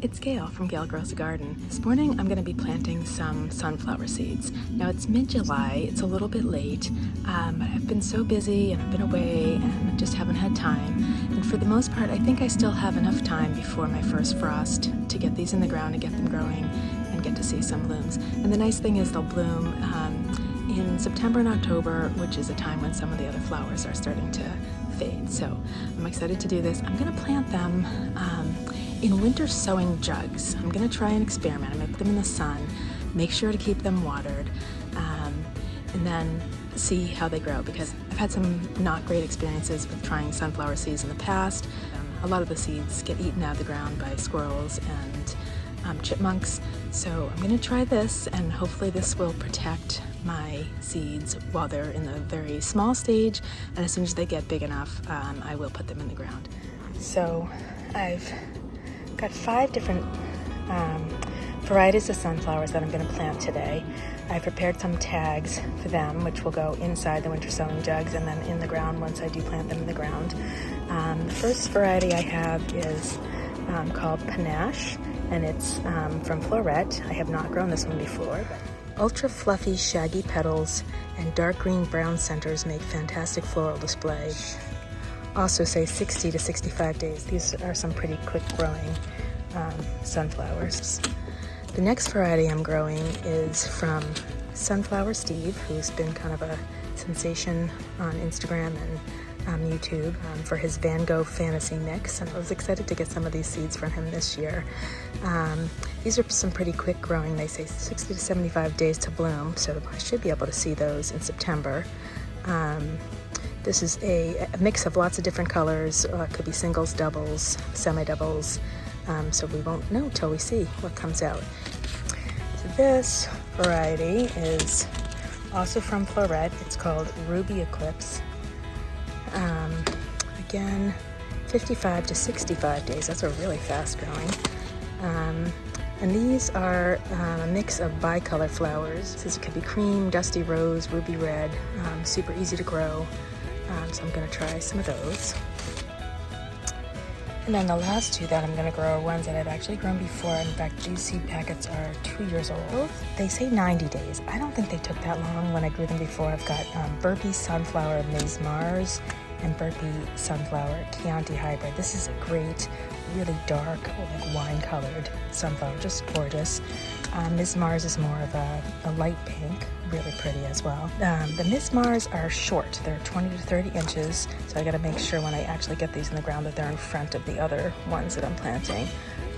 It's Gail from Gail Grows a Garden. This morning I'm going to be planting some sunflower seeds. Now it's mid-July, it's a little bit late, but I've been so busy and I've been away and just haven't had time. And for the most part, I think I still have enough time before my first frost to get these in the ground and get them growing and get to see some blooms. And the nice thing is they'll bloom in September and October, which is a time when some of the other flowers are starting to fade. So I'm excited to do this. I'm going to plant them in winter sowing jugs. I'm going to try an experiment. I'm going to put them in the sun, make sure to keep them watered, and then see how they grow, because I've had some not great experiences with trying sunflower seeds in the past. A lot of the seeds get eaten out of the ground by squirrels and chipmunks. So I'm going to try this, and hopefully this will protect my seeds while they're in the very small stage, and as soon as they get big enough, I will put them in the ground. So I've got 5 different varieties of sunflowers that I'm going to plant today. I've prepared some tags for them, which will go inside the winter sowing jugs and then in the ground once I do plant them in the ground. The first variety I have is called Panache, and it's from Floret. I have not grown this one before. But ultra fluffy, shaggy petals and dark green brown centers make fantastic floral display. Also say 60 to 65 days. These are some pretty quick growing sunflowers. The next variety I'm growing is from Sunflower Steve, who's been kind of a sensation on Instagram and YouTube for his Van Gogh fantasy mix, and I was excited to get some of these seeds from him this year. These are some pretty quick growing. They say 60 to 75 days to bloom, so I should be able to see those in September. This is a mix of lots of different colors. It could be singles, doubles, semi-doubles, so we won't know till we see what comes out. So this variety is also from Floret. It's called Ruby Eclipse. Again, 55 to 65 days. That's a really fast growing. And these are a mix of bicolor flowers. This could be cream, dusty rose, ruby red, super easy to grow. So I'm going to try some of those. And then the last 2 that I'm going to grow are ones that I've actually grown before. In fact, these seed packets are 2 years old. They say 90 days. I don't think they took that long when I grew them before. I've got Burpee Sunflower Ms. Mars and Burpee Sunflower Chianti Hybrid. This is a great, really dark, like wine-colored sunflower, just gorgeous. Ms. Mars is more of a light pink, really pretty as well. The Ms. Mars are short. They're 20 to 30 inches, so I gotta make sure when I actually get these in the ground that they're in front of the other ones that I'm planting,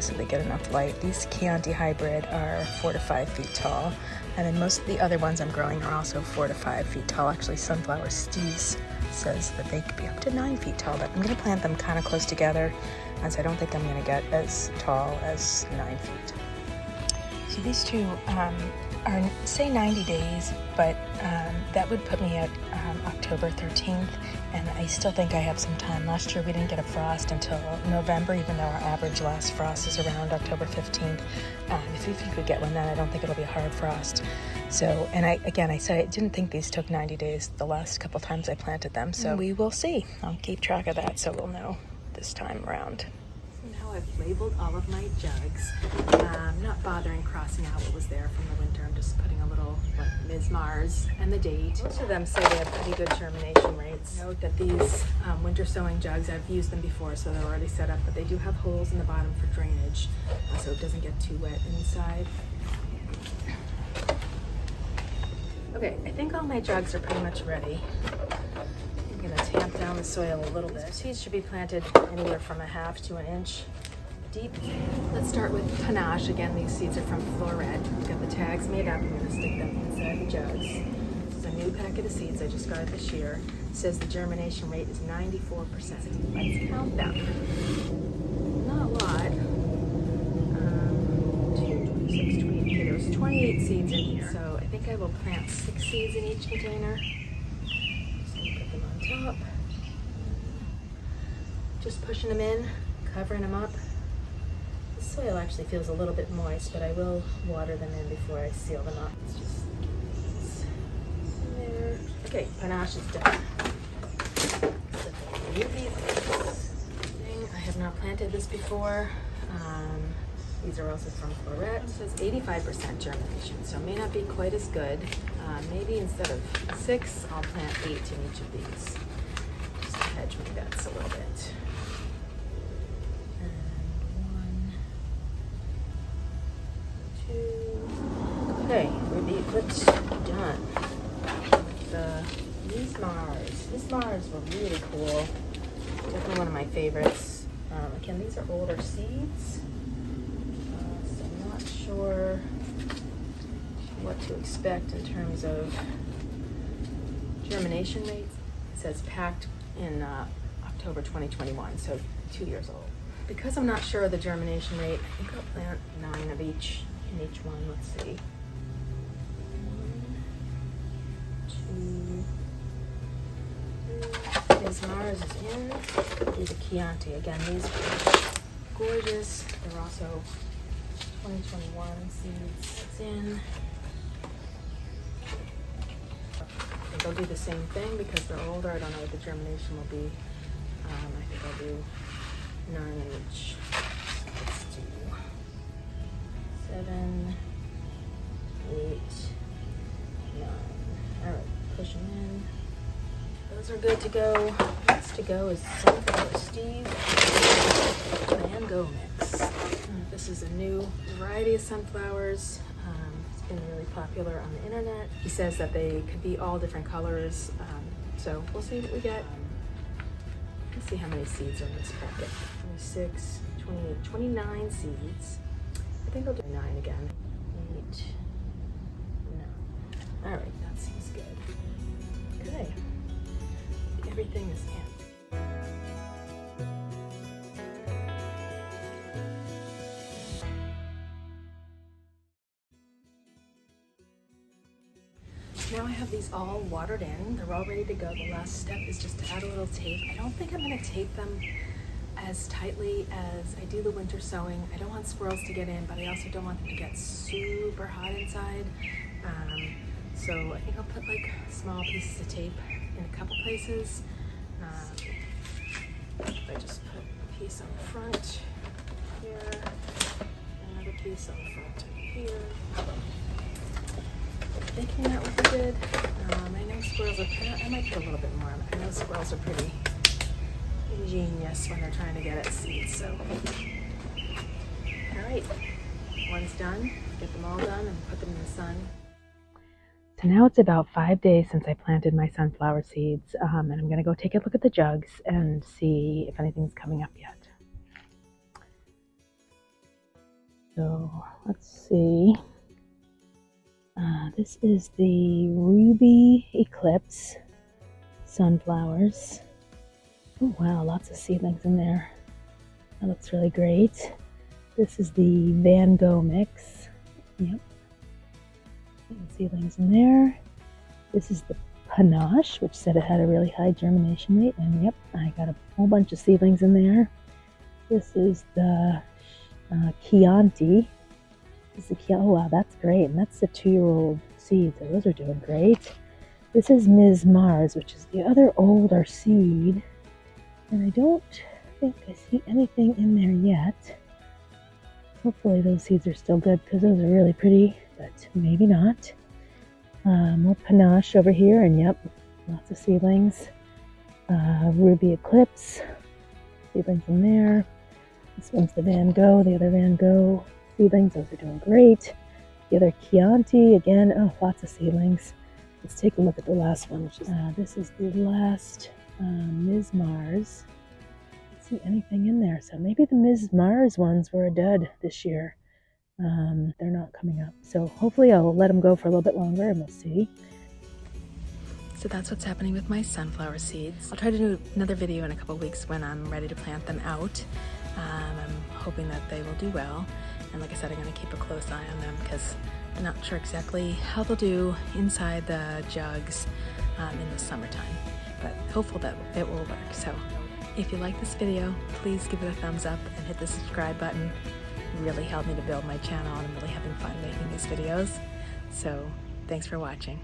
so they get enough light. These Chianti Hybrid are 4 to 5 feet tall, and then most of the other ones I'm growing are also 4 to 5 feet tall. Actually, Sunflower Steve's says that they could be up to 9 feet tall, but I'm gonna plant them kind of close together, as I don't think I'm gonna get as tall as 9 feet. So these 2 are, say 90 days, but that would put me at October 13th, and I still think I have some time. Last year we didn't get a frost until November, even though our average last frost is around October 15th. If you could get one then, I don't think it'll be a hard frost. So, and I said I didn't think these took 90 days the last couple times I planted them, so we will see. I'll keep track of that so we'll know this time around. Now I've labeled all of my jugs. I'm not bothering crossing out what was there from the winter. I'm just putting a little Ms. Mars and the date. Most of them say they have pretty good germination rates. Note that these winter sowing jugs, I've used them before, so they're already set up, but they do have holes in the bottom for drainage, so it doesn't get too wet inside. Okay, I think all my jugs are pretty much ready. I'm going to tamp down the soil a little bit. Seeds should be planted anywhere from 1/2 to 1 inch deep. Let's start with Panache. Again, these seeds are from Floret. I've got the tags made up. I'm going to stick them inside the jugs. This is a new packet of seeds I just got it this year. It says the germination rate is 94%. Let's count them. Not a lot. 26, 28. There's 28 seeds in here. So I think I will plant 6 seeds in each container. Top. Just pushing them in, covering them up. The soil actually feels a little bit moist, but I will water them in before I seal them up. It's just there. Okay, Panache is done. I have not planted this before. These are also from Floret. It says 85% germination, so it may not be quite as good. Maybe instead of 6, I'll plant 8 in each of these. Just to hedge my bets a little bit. And 1, 2. Okay, Ruby Eclipse done. The Ms. Mars were really cool. Definitely one of my favorites. Again, these are older seeds. So I'm not sure what to expect in terms of germination rates. It says packed in October 2021, so 2 years old. Because I'm not sure of the germination rate, I think I'll plant 9 of each in each one. Let's see. 1, 2, 3. Ms. Mars is in. These are Chianti. Again, these are gorgeous. They're also 2021 seeds. It's in. I think I'll do the same thing because they're older. I don't know what the germination will be. I think I'll do 9 in each. So let's do 7, 8, 9. All right, push them in. Those are good to go. Next to go is Sunflower Steve Van Gogh mix. This is a new variety of sunflowers. It's been really popular on the internet. He says that they could be all different colors. So we'll see what we get. Let's see how many seeds are in this packet. 26, 28, 29 seeds. I think I'll do 9 again. 8, 9. All right, that seems good. Okay. Everything is in. Now I have these all watered in. They're all ready to go. The last step is just to add a little tape. I don't think I'm going to tape them as tightly as I do the winter sowing. I don't want squirrels to get in, but I also don't want them to get super hot inside. So I think I'll put like small pieces of tape in a couple places. I just put a piece on the front here, another piece on the front here. I'm thinking that would be good. I know squirrels are, I might put a little bit more. I know squirrels are pretty ingenious when they're trying to get at seeds, so. All right, one's done. Get them all done and put them in the sun. So now it's about 5 days since I planted my sunflower seeds, and I'm going to go take a look at the jugs and see if anything's coming up yet. So let's see. This is the Ruby Eclipse sunflowers. Oh wow, lots of seedlings in there. That looks really great. This is the Van Gogh mix. Yep. Seedlings in there. This is the Panache, which said it had a really high germination rate, and yep, I got a whole bunch of seedlings in there. This is the Chianti. Oh wow, that's great, and that's the 2-year-old seed, so those are doing great. This is Ms. Mars, which is the other older seed, and I don't think I see anything in there yet. Hopefully those seeds are still good because those are really pretty, but maybe not. More Panache over here, and yep, lots of seedlings. Ruby Eclipse, seedlings in there. This one's the Van Gogh, the other Van Gogh seedlings, those are doing great. The other Chianti, again, oh, lots of seedlings. Let's take a look at the last one, which is, this is the last Ms. Mars. I don't see anything in there, so maybe the Ms. Mars ones were a dud this year. They're not coming up, so hopefully I'll let them go for a little bit longer and we'll see. So that's what's happening with my sunflower seeds. I'll try to do another video in a couple weeks when I'm ready to plant them out. I'm hoping that they will do well, and like I said, I'm going to keep a close eye on them because I'm not sure exactly how they'll do inside the jugs in the summertime, but hopeful that it will work. So if you like this video, please give it a thumbs up and hit the subscribe button. It really helped me to build my channel, and I'm really having fun making these videos. So thanks for watching.